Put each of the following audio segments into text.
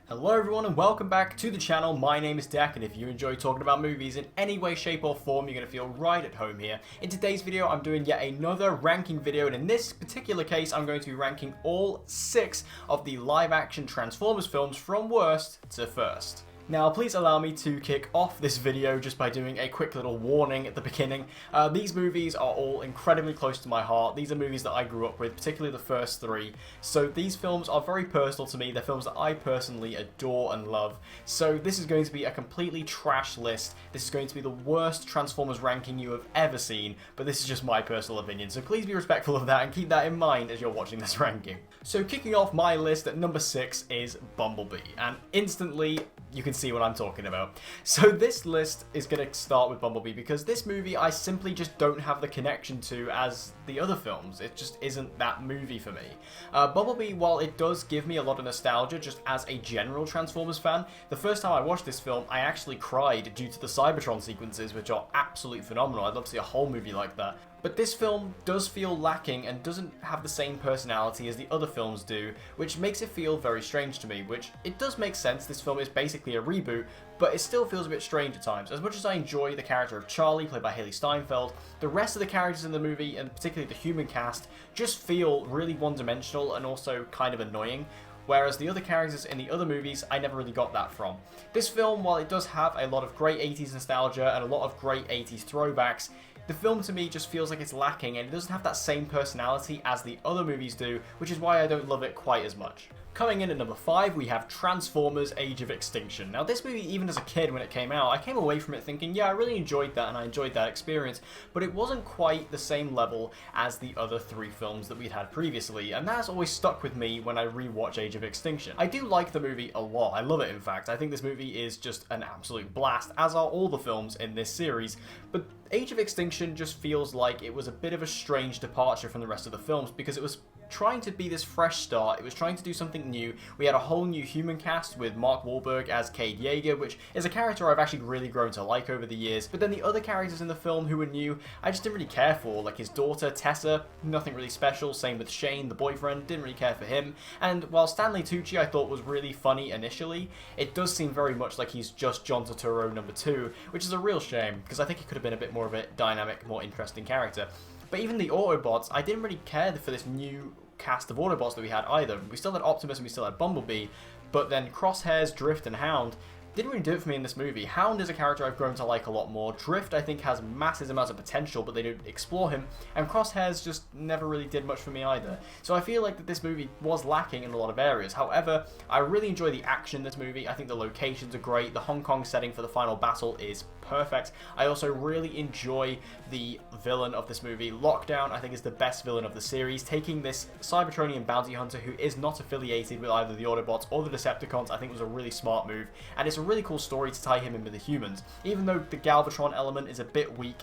Hello everyone and welcome back to the channel. My name is Dak, and if you enjoy talking about movies in any way, shape or form, you're going to feel right at home here. In today's video I'm doing yet another ranking video, and in this particular case I'm going to be ranking all 6 of the live action Transformers films from worst to first. Now, please allow me to kick off this video just by doing a quick little warning at the beginning. These movies are all incredibly close to my heart. These are movies that I grew up with, particularly the first 3. So these films are very personal to me. They're films that I personally adore and love. So this is going to be a completely trash list. This is going to be the worst Transformers ranking you have ever seen, but this is just my personal opinion. So please be respectful of that and keep that in mind as you're watching this ranking. So kicking off my list at number 6 is Bumblebee, and instantly you can see what I'm talking about. So this list is going to start with Bumblebee because this movie I simply just don't have the connection to as the other films. It just isn't that movie for me. Bumblebee, while it does give me a lot of nostalgia just as a general Transformers fan, the first time I watched this film I actually cried due to the Cybertron sequences, which are absolutely phenomenal. I'd love to see a whole movie like that. But this film does feel lacking and doesn't have the same personality as the other films do, which makes it feel very strange to me, which it does make sense. This film is basically a reboot, but it still feels a bit strange at times. As much as I enjoy the character of Charlie, played by Haley Steinfeld, the rest of the characters in the movie, and particularly the human cast, just feel really one-dimensional and also kind of annoying. Whereas the other characters in the other movies, I never really got that from. This film, while it does have a lot of great 80s nostalgia and a lot of great 80s throwbacks, the film to me just feels like it's lacking and it doesn't have that same personality as the other movies do, which is why I don't love it quite as much. Coming in at number 5, we have Transformers Age of Extinction. Now this movie, even as a kid when it came out, I came away from it thinking, yeah, I really enjoyed that and I enjoyed that experience, but it wasn't quite the same level as the other 3 films that we'd had previously, and that's always stuck with me when I rewatch Age of Extinction. I do like the movie a lot, I love it in fact. I think this movie is just an absolute blast, as are all the films in this series, but Age of Extinction just feels like it was a bit of a strange departure from the rest of the films because it was trying to be this fresh start. It was trying to do something new. We had a whole new human cast with Mark Wahlberg as Cade Yeager, which is a character I've actually really grown to like over the years. But then the other characters in the film who were new, I just didn't really care for. Like his daughter, Tessa, nothing really special. Same with Shane, the boyfriend, didn't really care for him. And while Stanley Tucci I thought was really funny initially, it does seem very much like he's just John Turturro number 2, which is a real shame because I think he could have been a bit more of a dynamic, more interesting character. But even the Autobots, I didn't really care for this new cast of Autobots that we had either. We still had Optimus and we still had Bumblebee, but then Crosshairs, Drift and Hound didn't really do it for me in this movie. Hound is a character I've grown to like a lot more. Drift I think has massive amounts of potential, but they don't explore him, and Crosshairs just never really did much for me either. So I feel like that this movie was lacking in a lot of areas. However, I really enjoy the action in this movie. I think the locations are great. The Hong Kong setting for the final battle is perfect. I also really enjoy the villain of this movie. Lockdown I think is the best villain of the series, taking this Cybertronian bounty hunter who is not affiliated with either the Autobots or the Decepticons. I think was a really smart move, and it's a really cool story to tie him in with the humans. Even though the Galvatron element is a bit weak,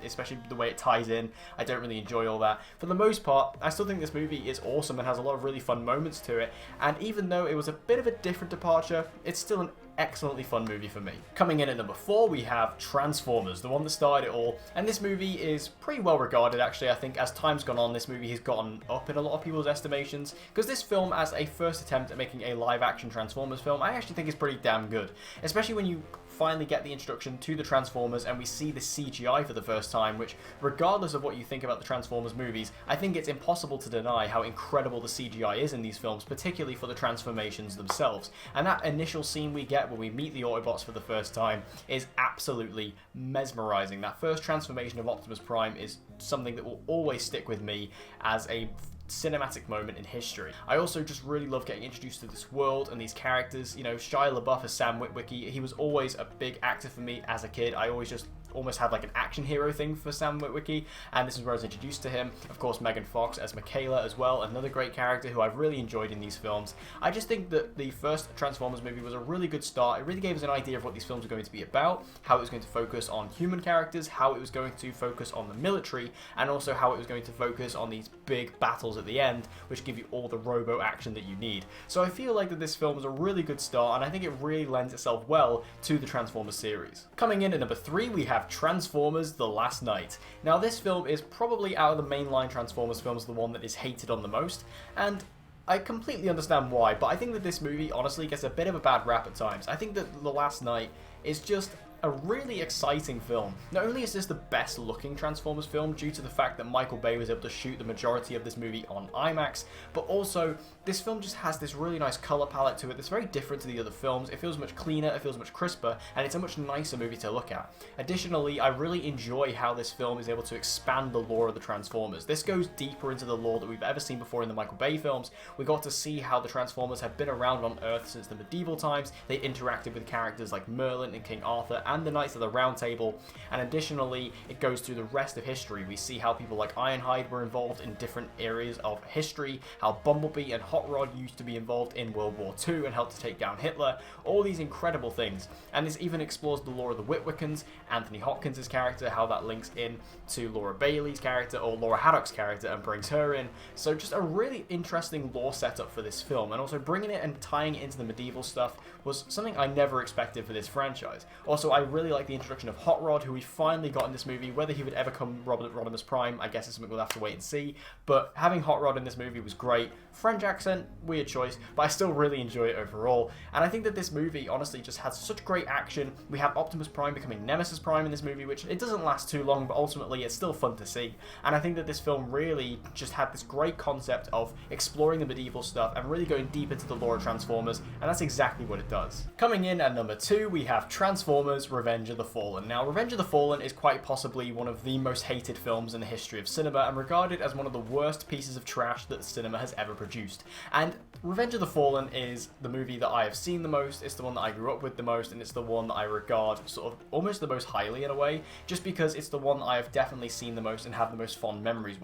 especially the way it ties in, I don't really enjoy all that. For the most part, I still think this movie is awesome and has a lot of really fun moments to it, and even though it was a bit of a different departure, it's still an excellently fun movie for me. Coming in at number 4, we have Transformers, the one that started it all, and this movie is pretty well regarded actually. I think as time's gone on, this movie has gotten up in a lot of people's estimations, because this film, as a first attempt at making a live action Transformers film, I actually think is pretty damn good, especially when you finally get the introduction to the Transformers and we see the CGI for the first time, which, regardless of what you think about the Transformers movies, I think it's impossible to deny how incredible the CGI is in these films, particularly for the transformations themselves. And that initial scene we get when we meet the Autobots for the first time is absolutely mesmerizing. That first transformation of Optimus Prime is something that will always stick with me as a cinematic moment in history. I also just really love getting introduced to this world and these characters. You know, Shia LaBeouf as Sam Witwicky, he was always a big actor for me as a kid. I always just almost had like an action hero thing for Sam Witwicky, and this is where I was introduced to him. Of course, Megan Fox as Michaela as well, another great character who I've really enjoyed in these films. I just think that the first Transformers movie was a really good start. It really gave us an idea of what these films were going to be about, how it was going to focus on human characters, how it was going to focus on the military, and also how it was going to focus on these big battles at the end, which give you all the robo action that you need. So I feel like that this film was a really good start, and I think it really lends itself well to the Transformers series. Coming in at number 3, we have Transformers: The Last Knight. Now this film is probably out of the mainline Transformers films the one that is hated on the most, and I completely understand why, but I think that this movie honestly gets a bit of a bad rap at times. I think that The Last Knight is just a really exciting film. Not only is this the best looking Transformers film due to the fact that Michael Bay was able to shoot the majority of this movie on IMAX, but also this film just has this really nice color palette to it that's very different to the other films. It feels much cleaner, it feels much crisper, and it's a much nicer movie to look at. Additionally, I really enjoy how this film is able to expand the lore of the Transformers. This goes deeper into the lore that we've ever seen before in the Michael Bay films. We got to see how the Transformers have been around on Earth since the medieval times. They interacted with characters like Merlin and King Arthur and the Knights of the Round Table, and additionally it goes through the rest of history. We see how people like Ironhide were involved in different areas of history, how Bumblebee and Hot Rod used to be involved in World War II and helped to take down Hitler, all these incredible things. And this even explores the lore of the Witwickens, Anthony Hopkins' character, how that links in to Laura Bailey's character, or Laura Haddock's character, and brings her in. So just a really interesting lore setup for this film, and also bringing it and tying it into the medieval stuff was something I never expected for this franchise. Also, I really like the introduction of Hot Rod, who we finally got in this movie. Whether he would ever come Rodimus Prime, I guess it's something we'll have to wait and see, but having Hot Rod in this movie was great. French accent, weird choice, but I still really enjoy it overall, and I think that this movie honestly just has such great action. We have Optimus Prime becoming Nemesis Prime in this movie, which it doesn't last too long, but ultimately it's still fun to see, and I think that this film really just had this great concept of exploring the medieval stuff and really going deep into the lore of Transformers, and that's exactly what it does. Coming in at number 2, we have Transformers Revenge of the Fallen. Now, Revenge of the Fallen is quite possibly one of the most hated films in the history of cinema and regarded as one of the worst pieces of trash that cinema has ever produced. And Revenge of the Fallen is the movie that I have seen the most, it's the one that I grew up with the most, and it's the one that I regard sort of almost the most highly in a way, just because it's the one that I have definitely seen the most and have the most fond memories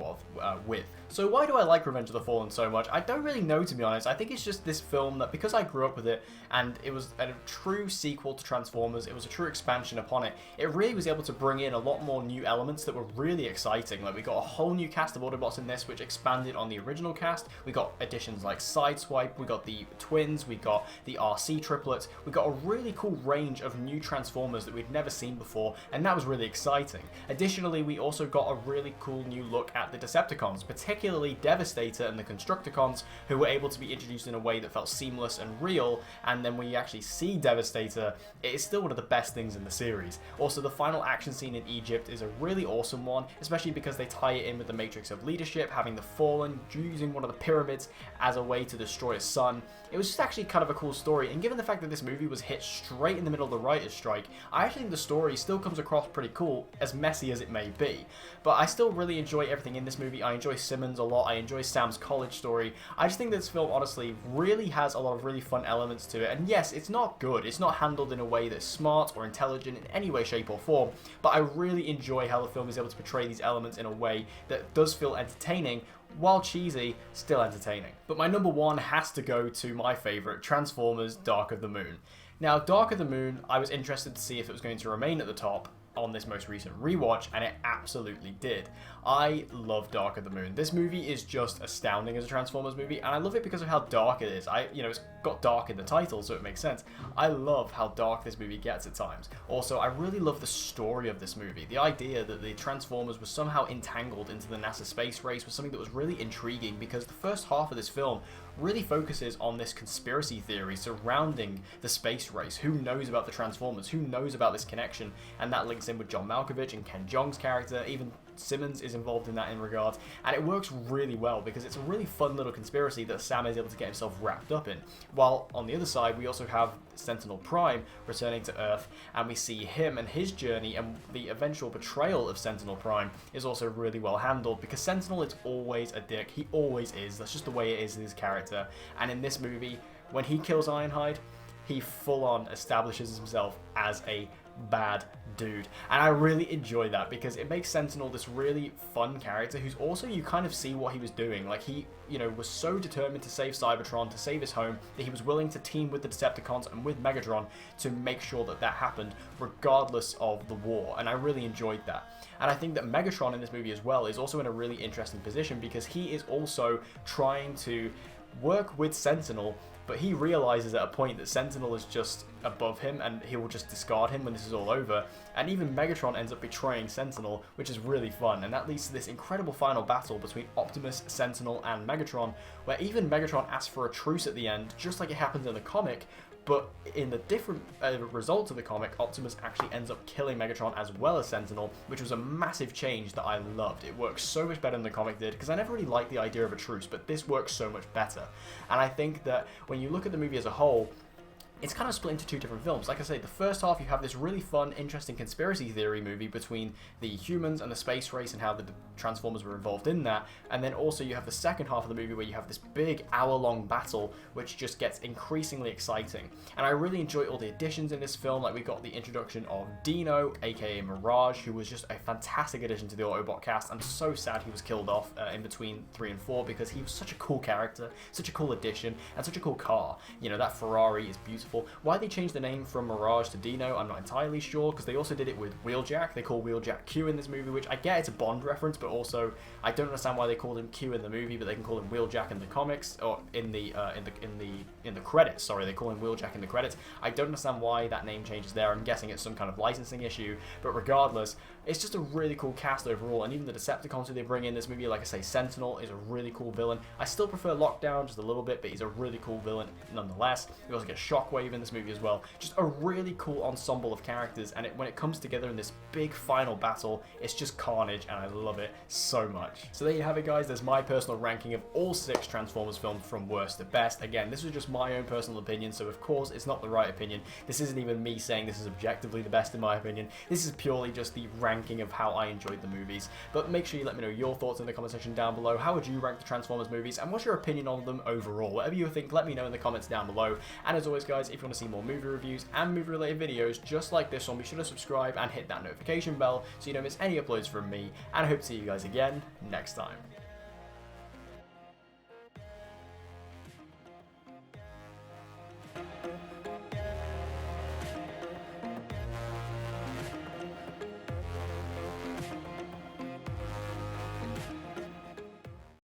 with. So why do I like Revenge of the Fallen so much? I don't really know, to be honest. I think it's just this film that, because I grew up with it, and it was a true sequel to Transformers, it was a true expansion upon it, it really was able to bring in a lot more new elements that were really exciting. Like, we got a whole new cast of Autobots in this, which expanded on the original cast. We got additions like Sideswipe, we got the twins, we got the RC triplets, we got a really cool range of new Transformers that we'd never seen before, and that was really exciting. Additionally, we also got a really cool new look at the Decepticons, particularly Devastator and the Constructicons, who were able to be introduced in a way that felt seamless and real, and then when you actually see Devastator, it is still one of the best things in the series. Also, the final action scene in Egypt is a really awesome one, especially because they tie it in with the Matrix of Leadership, having the Fallen using one of the pyramids as a way to destroy a sun. It was just actually kind of a cool story, and given the fact that this movie was hit straight in the middle of the writer's strike, I actually think the story still comes across pretty cool, as messy as it may be. But I still really enjoy everything in this movie. I enjoy Simmons a lot, I enjoy Sam's college story. I just think this film honestly really has a lot of really fun elements to it, and yes, it's not good, it's not handled in a way that's smart or intelligent in any way, shape or form, but I really enjoy how the film is able to portray these elements in a way that does feel entertaining, while cheesy, still entertaining. But my number 1 has to go to my favourite, Transformers Dark of the Moon. Now, Dark of the Moon, I was interested to see if it was going to remain at the top on this most recent rewatch, and it absolutely did. I love Dark of the Moon. This movie is just astounding as a Transformers movie, and I love it because of how dark it is. It's got dark in the title, so it makes sense. I love how dark this movie gets at times. Also, I really love the story of this movie. The idea that the Transformers were somehow entangled into the NASA space race was something that was really intriguing, because the first half of this film really focuses on this conspiracy theory surrounding the space race. Who knows about the Transformers? Who knows about this connection? And that links in with John Malkovich and Ken Jeong's character. Even Simmons is involved in that in regards, and it works really well because it's a really fun little conspiracy that Sam is able to get himself wrapped up in. While on the other side, we also have Sentinel Prime returning to Earth, and we see him and his journey, and the eventual betrayal of Sentinel Prime is also really well handled, because Sentinel is always a dick. He always is. That's just the way it is in his character. And in this movie, when he kills Ironhide, he full-on establishes himself as a bad dude, and I really enjoy that because it makes Sentinel this really fun character who's also, you kind of see what he was doing. Like, he was so determined to save Cybertron, to save his home, that he was willing to team with the Decepticons and with Megatron to make sure that that happened regardless of the war, and I really enjoyed that. And I think that Megatron in this movie as well is also in a really interesting position because he is also trying to work with Sentinel, but he realizes at a point that Sentinel is just above him and he will just discard him when this is all over. And even Megatron ends up betraying Sentinel, which is really fun. And that leads to this incredible final battle between Optimus, Sentinel, and Megatron, where even Megatron asks for a truce at the end, just like it happens in the comic. But in the different result of the comic, Optimus actually ends up killing Megatron as well as Sentinel, which was a massive change that I loved. It works so much better than the comic did, because I never really liked the idea of a truce, but this works so much better. And I think that when you look at the movie as a whole, it's kind of split into two different films. Like I say, the first half you have this really fun, interesting conspiracy theory movie between the humans and the space race and how the Transformers were involved in that. And then also you have the second half of the movie where you have this big hour-long battle, which just gets increasingly exciting. And I really enjoy all the additions in this film. Like, we got the introduction of Dino, aka Mirage, who was just a fantastic addition to the Autobot cast. I'm so sad he was killed off in between 3 and 4, because he was such a cool character, such a cool addition, and such a cool car. You know, that Ferrari is beautiful. Why they changed the name from Mirage to Dino, I'm not entirely sure, because they also did it with Wheeljack. They call Wheeljack Q in this movie, which I get it's a Bond reference, but also I don't understand why they called him Q in the movie, but they can call him Wheeljack in the comics, or in the credits. Sorry, they call him Wheeljack in the credits. I don't understand why that name changes there. I'm guessing it's some kind of licensing issue, but regardless, it's just a really cool cast overall. And even the Decepticons who they bring in this movie, like I say, Sentinel is a really cool villain. I still prefer Lockdown just a little bit, but he's a really cool villain nonetheless. We also get Shockwave in this movie as well. Just a really cool ensemble of characters, and when it comes together in this big final battle, it's just carnage, and I love it so much. So there you have it, guys. There's my personal ranking of all 6 Transformers films from worst to best. Again, this was just my own personal opinion, so of course it's not the right opinion. This isn't even me saying this is objectively the best in my opinion. This is purely just the ranking of how I enjoyed the movies. But make sure you let me know your thoughts in the comment section down below. How would you rank the Transformers movies, and what's your opinion on them overall? Whatever you think, let me know in the comments down below. And as always, guys, if you want to see more movie reviews and movie related videos just like this one, be sure to subscribe and hit that notification bell so you don't miss any uploads from me, and I hope to see you guys again next time.